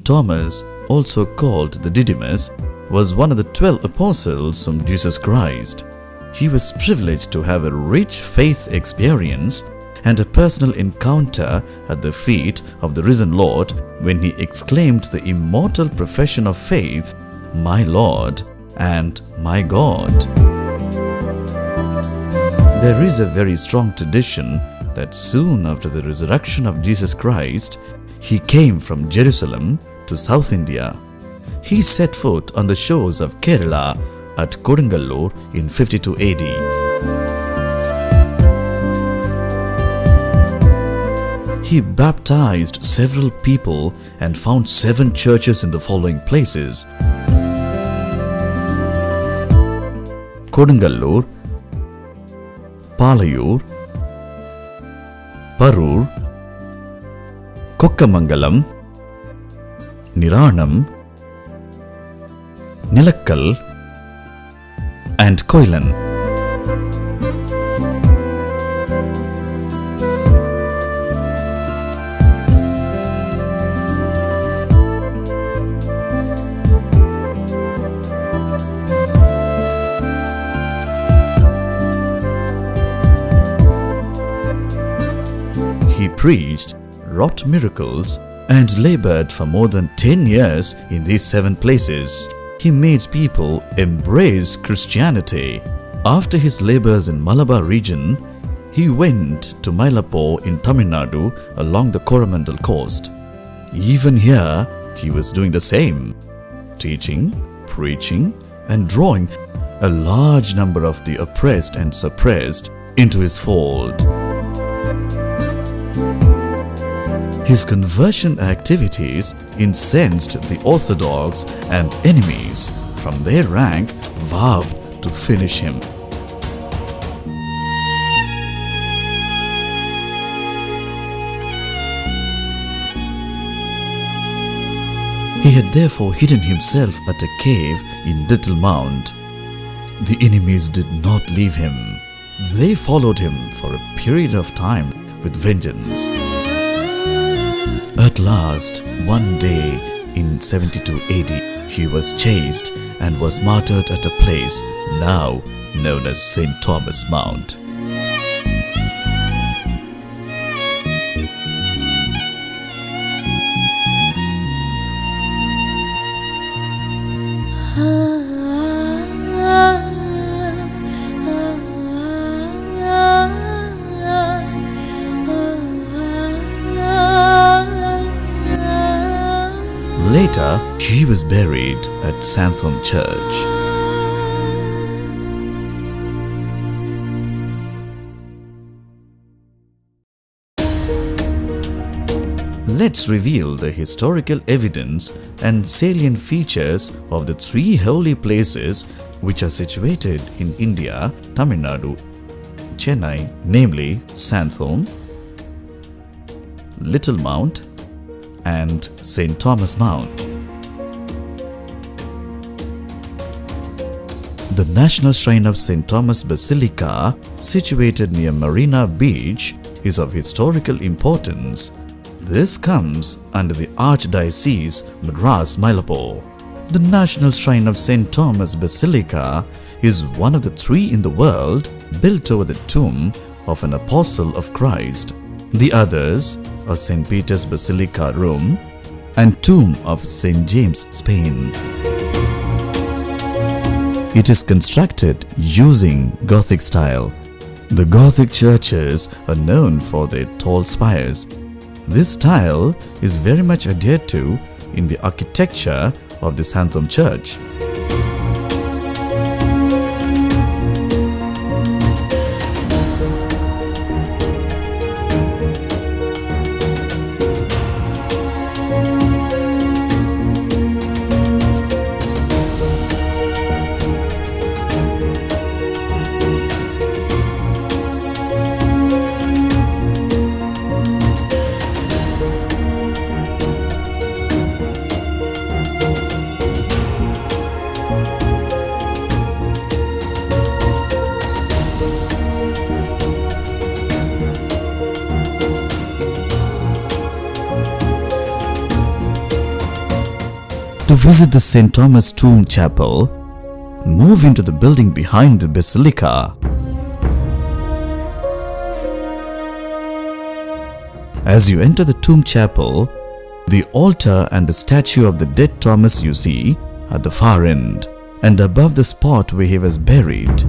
Thomas, also called the Didymus, was one of the 12 apostles of Jesus Christ. He was privileged to have a rich faith experience and a personal encounter at the feet of the risen Lord when he exclaimed the immortal profession of faith, "My Lord and my God." There is a very strong tradition that soon after the resurrection of Jesus Christ, he came from Jerusalem to South India. He set foot on the shores of Kerala at Kodungallur in 52 AD. He baptized several people and found 7 churches in the following places: Kodungallur, Palayur, Parur, Kokkamangalam, Niranam, Nilakkal, and Koilan. He preached, wrought miracles, and labored for more than 10 years in these 7 places. He made people embrace Christianity. After his labors in Malabar region, he went to Mylapore in Tamil Nadu along the Coromandel coast. Even here, he was doing the same, teaching, preaching, and drawing a large number of the oppressed and suppressed into his fold. His conversion activities incensed the orthodox, and enemies from their rank vowed to finish him. He had therefore hidden himself at a cave in Little Mount. The enemies did not leave him. They followed him for a period of time with vengeance. At last, one day in 72 AD, he was chased and was martyred at a place now known as St. Thomas Mount. Later, he was buried at Santham Church. Let's reveal the historical evidence and salient features of the 3 holy places which are situated in India, Tamil Nadu, Chennai, namely Santham, Little Mount, and St. Thomas Mount. The National Shrine of St. Thomas Basilica, situated near Marina Beach, is of historical importance. This comes under the Archdiocese Madras Mylapore. The National Shrine of St. Thomas Basilica is one of the 3 in the world built over the tomb of an apostle of Christ. The others are St. Peter's Basilica, Rome, and Tomb of St. James, Spain. It is constructed using Gothic style. The Gothic churches are known for their tall spires. This style is very much adhered to in the architecture of the Santham Church. visit the St. Thomas Tomb Chapel, move into the building behind the basilica. As you enter the tomb chapel, the altar and the statue of the dead Thomas you see at the far end and above the spot where he was buried.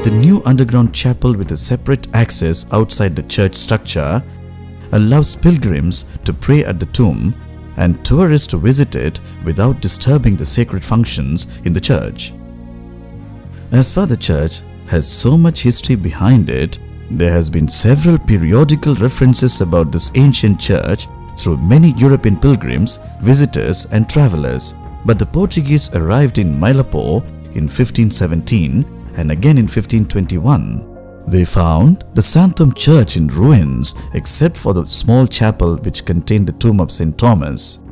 The new underground chapel with a separate access outside the church structure allows pilgrims to pray at the tomb and tourists to visit it without disturbing the sacred functions in the church. As for the church has so much history behind it, there has been several periodical references about this ancient church through many European pilgrims, visitors and travelers. But the Portuguese arrived in Mylapore in 1517 and again in 1521. They found the Santhom Church in ruins except for the small chapel which contained the tomb of St. Thomas.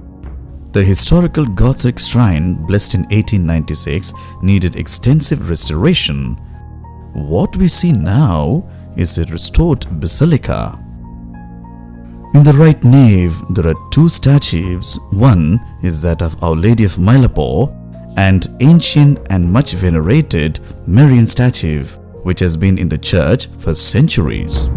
The historical Gothic shrine, blessed in 1896, needed extensive restoration. What we see now is a restored basilica. In the right nave, there are two statues. One is that of Our Lady of Mylapore, and ancient and much venerated Marian statue, which has been in the church for centuries.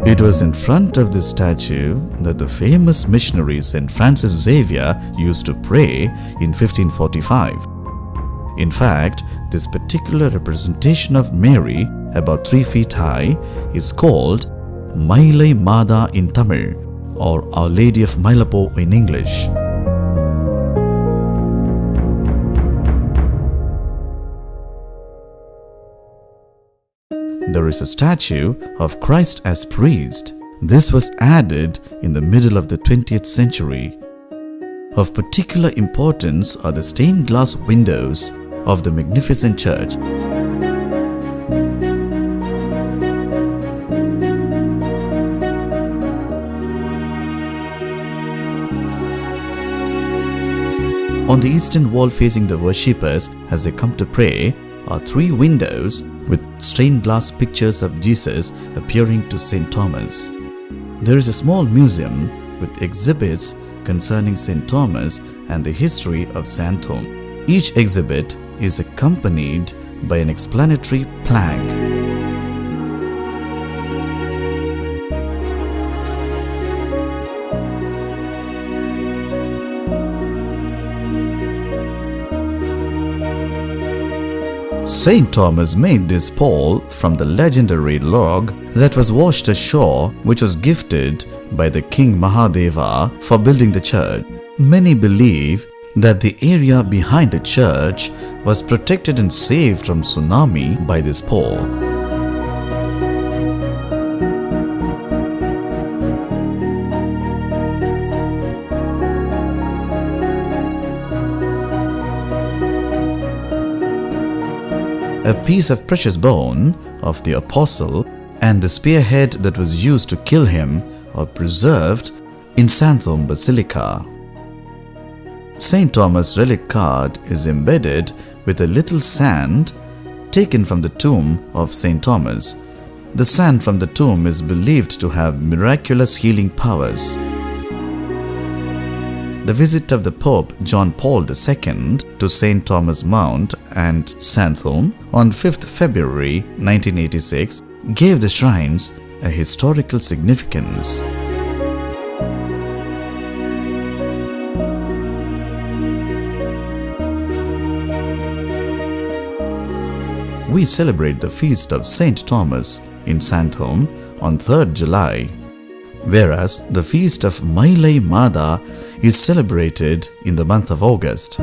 It was in front of this statue that the famous missionary St. Francis Xavier used to pray in 1545. In fact, this particular representation of Mary, about 3 feet high, is called Mailai Mada in Tamil, or Our Lady of Mylapore in English. There is a statue of Christ as priest. This was added in the middle of the 20th century. Of particular importance are the stained glass windows of the magnificent church. On the eastern wall facing the worshippers as they come to pray are 3 windows with stained glass pictures of Jesus appearing to St. Thomas. There is a small museum with exhibits concerning St. Thomas and the history of Santhom. Each exhibit is accompanied by an explanatory plaque. St. Thomas made this pole from the legendary log that was washed ashore, which was gifted by the King Mahadeva for building the church. Many believe that the area behind the church was protected and saved from tsunami by this pole. A piece of precious bone of the apostle and the spearhead that was used to kill him are preserved in Santhom Basilica. St. Thomas' relic card is embedded with a little sand taken from the tomb of St. Thomas. The sand from the tomb is believed to have miraculous healing powers. The visit of the Pope John Paul II to St. Thomas Mount and Santhom on 5th February 1986 gave the shrines a historical significance. We celebrate the feast of St. Thomas in Santhom on 3rd July, whereas the feast of Mailai Mada is celebrated in the month of August.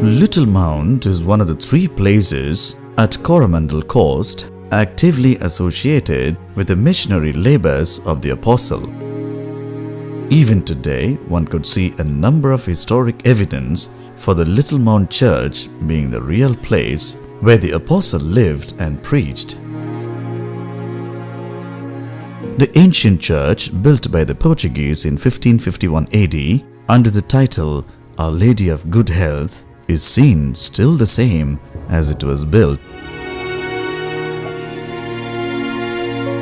Little Mount is one of the 3 places at Coromandel Coast actively associated with the missionary labors of the apostle. Even today, one could see a number of historic evidence for the Little Mount Church being the real place where the apostle lived and preached. The ancient church, built by the Portuguese in 1551 AD under the title Our Lady of Good Health, is seen still the same as it was built.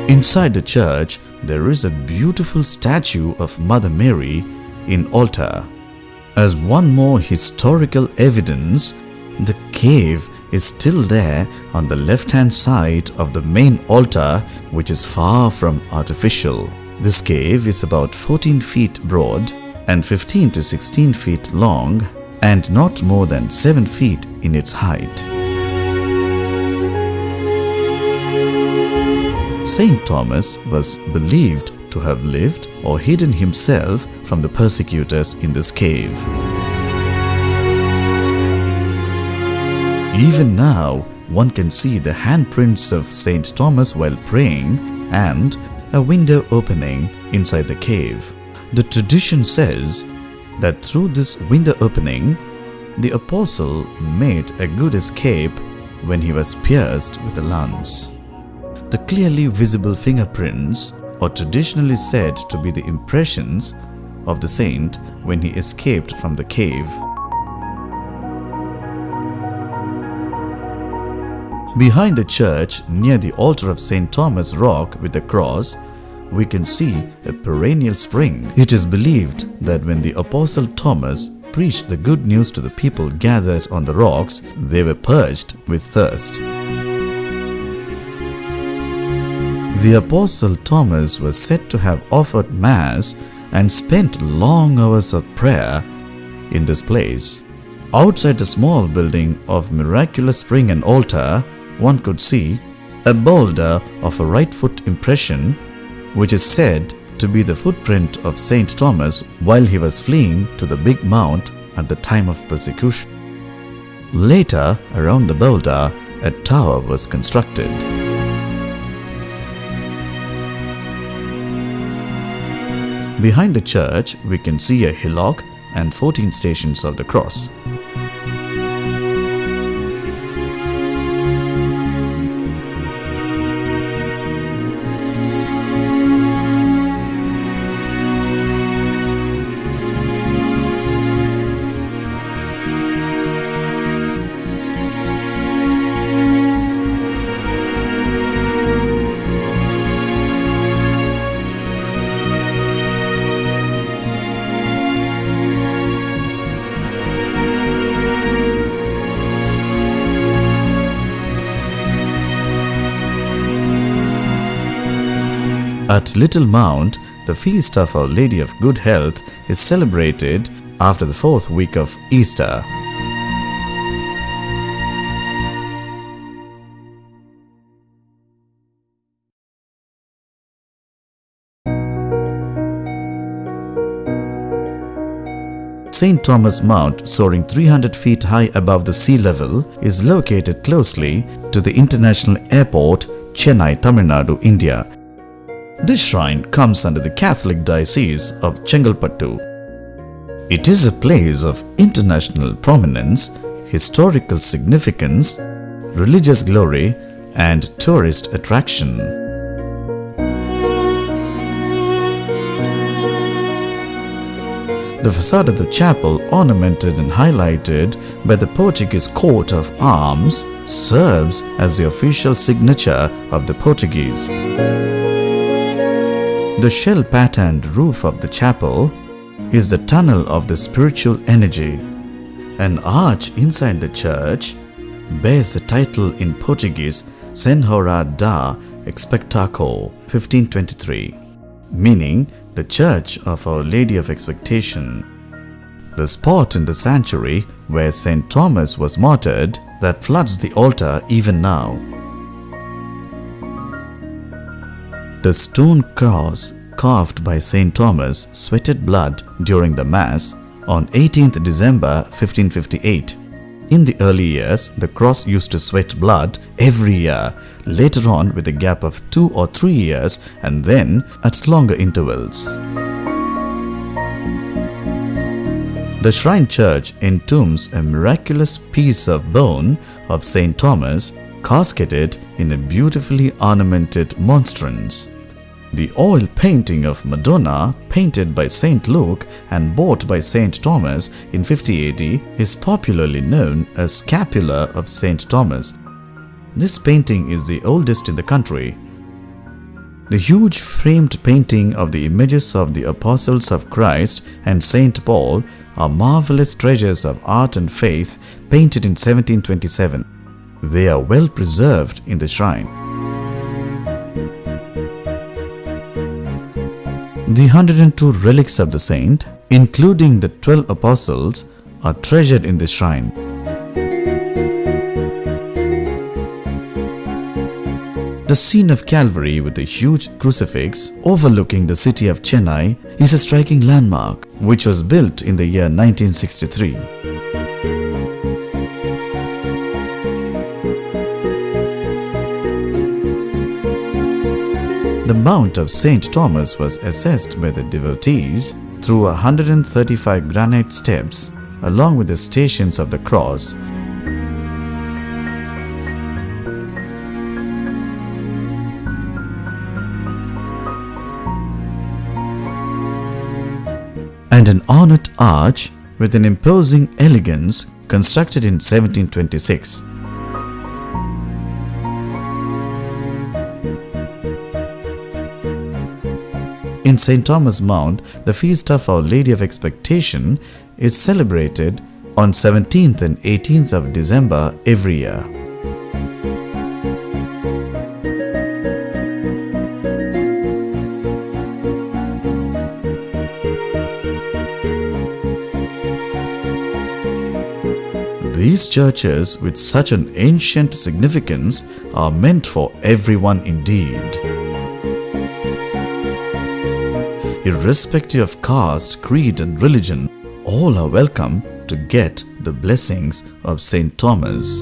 Inside the church, there is a beautiful statue of Mother Mary in altar. As one more historical evidence, the cave is still there on the left-hand side of the main altar, which is far from artificial. This cave is about 14 feet broad and 15 to 16 feet long and not more than 7 feet in its height. Saint Thomas was believed to have lived or hidden himself from the persecutors in this cave. Even now, one can see the handprints of Saint Thomas while praying and a window opening inside the cave. The tradition says that through this window opening, the apostle made a good escape when he was pierced with a lance. The clearly visible fingerprints are traditionally said to be the impressions of the saint when he escaped from the cave. Behind the church, near the altar of St. Thomas Rock with the cross, we can see a perennial spring. It is believed that when the Apostle Thomas preached the good news to the people gathered on the rocks, they were purged with thirst. The Apostle Thomas was said to have offered Mass and spent long hours of prayer in this place. Outside the small building of Miraculous Spring and Altar, one could see a boulder of a right foot impression, which is said to be the footprint of Saint Thomas while he was fleeing to the big mount at the time of persecution. Later, around the boulder, a tower was constructed. Behind the church, we can see a hillock and 14 stations of the cross. At Little Mount, the feast of Our Lady of Good Health is celebrated after the 4th week of Easter. St. Thomas Mount, soaring 300 feet high above the sea level, is located closely to the international airport, Chennai, Tamil Nadu, India. This shrine comes under the Catholic Diocese of Chengalpattu. It is a place of international prominence, historical significance, religious glory, and tourist attraction. The facade of the chapel, ornamented and highlighted by the Portuguese coat of arms, serves as the official signature of the Portuguese. The shell-patterned roof of the chapel is the tunnel of the spiritual energy. An arch inside the church bears the title in Portuguese Senhora da Expectaco 1523, meaning the Church of Our Lady of Expectation. The spot in the sanctuary where St. Thomas was martyred that floods the altar even now. The stone cross carved by St. Thomas sweated blood during the Mass on 18th December 1558. In the early years, the cross used to sweat blood every year, later on with a gap of 2 or 3 years, and then at longer intervals. The shrine church entombs a miraculous piece of bone of Saint Thomas, casketed in a beautifully ornamented monstrance. The oil painting of Madonna, painted by Saint Luke and bought by Saint Thomas in 50 AD, is popularly known as Scapula of Saint Thomas. This painting is the oldest in the country. The huge framed painting of the images of the Apostles of Christ and Saint Paul are marvelous treasures of art and faith, painted in 1727. They are well preserved in the shrine. The 102 relics of the saint, including the 12 apostles, are treasured in the shrine. The scene of Calvary with a huge crucifix overlooking the city of Chennai is a striking landmark which was built in the year 1963. The Mount of St. Thomas was assessed by the devotees through 135 granite steps along with the Stations of the Cross. And an ornate arch with an imposing elegance constructed in 1726. In St. Thomas Mount, the feast of Our Lady of Expectation is celebrated on 17th and 18th of December every year. These churches with such an ancient significance are meant for everyone indeed. Irrespective of caste, creed and religion, all are welcome to get the blessings of St. Thomas.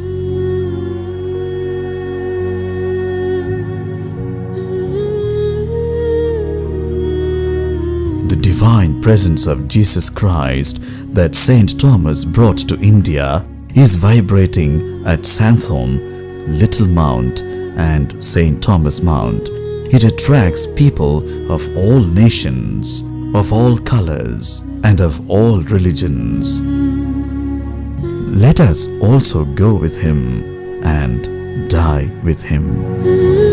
The divine presence of Jesus Christ that St. Thomas brought to India is vibrating at Santhom, Little Mount and St. Thomas Mount. It attracts people of all nations, of all colors and of all religions. Let us also go with him and die with him.